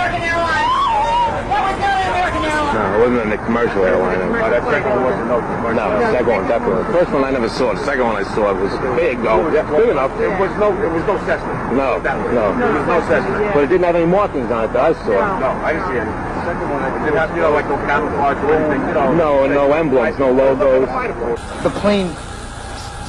American Airlines? What was not American Airlines? No, it wasn't a commercial airline. That second one wasn't no commercial. No, the second one definitely. The first one I never saw. The second one I saw was big, though. Big enough. It was no Cessna. No. It was no Cessna. But it didn't have any markings on it that I saw. No, I didn't see any. The second one, it didn't have, like no camouflage or anything, No, and no emblems, no logos. The plane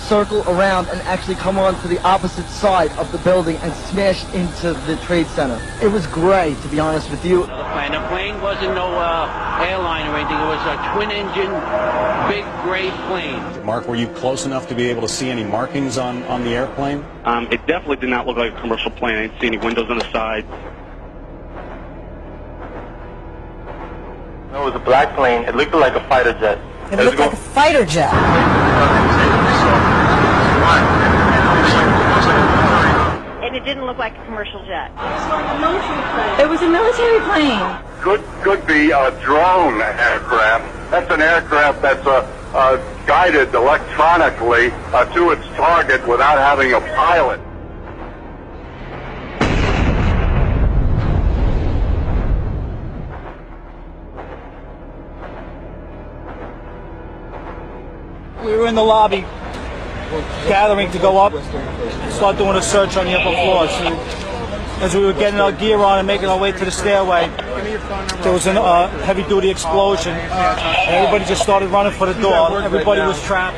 circle around and actually come on to the opposite side of the building and smash into the Trade Center. It was great, to be honest with you. The plane wasn't no airline or anything. It was a twin-engine, big gray plane. Mark, were you close enough to be able to see any markings on the airplane? It definitely did not look like a commercial plane. I didn't see any windows on the side. No, it was a black plane. It looked like a fighter jet. It looked like a fighter jet. And it didn't look like a commercial jet. It was a military plane. Could be a drone aircraft. That's an aircraft that's guided electronically to its target without having a pilot. We were in the lobby, gathering to go up and start doing a search on the upper floors. As we were getting our gear on and making our way to the stairway, there was a heavy-duty explosion. Everybody just started running for the door. Everybody was trapped.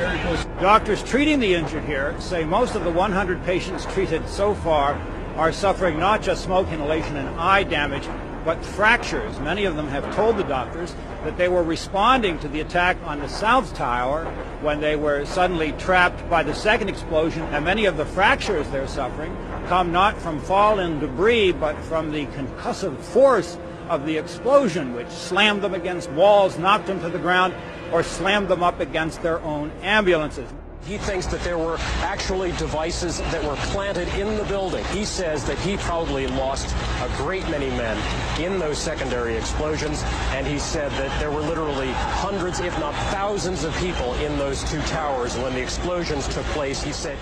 Doctors treating the injured here say most of the 100 patients treated so far are suffering not just smoke inhalation and eye damage, but fractures. Many of them have told the doctors that they were responding to the attack on the South Tower when they were suddenly trapped by the second explosion, and many of the fractures they're suffering come not from fallen debris, but from the concussive force of the explosion, which slammed them against walls, knocked them to the ground, or slammed them up against their own ambulances. He thinks that there were actually devices that were planted in the building. He says that he probably lost a great many men in those secondary explosions, and he said that there were literally hundreds, if not thousands of people in those two towers when the explosions took place. He said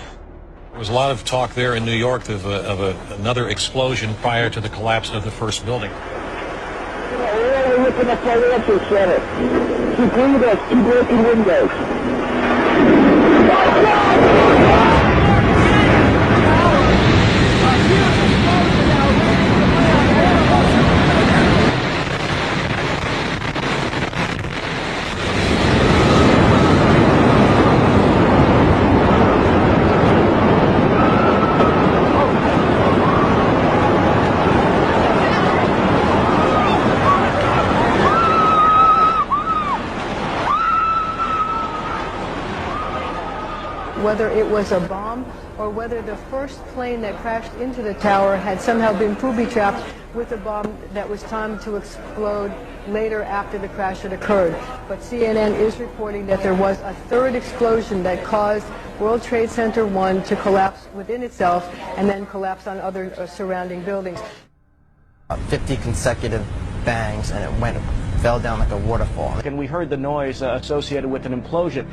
there was a lot of talk there in New York of another explosion prior to the collapse of the first building. We're looking at the financial center. She gave us 2 broken windows. Whether it was a bomb or whether the first plane that crashed into the tower had somehow been booby-trapped with a bomb that was timed to explode later after the crash had occurred. But CNN is reporting that there was a third explosion that caused World Trade Center 1 to collapse within itself and then collapse on other surrounding buildings. 50 consecutive bangs, and it fell down like a waterfall. And we heard the noise associated with an implosion.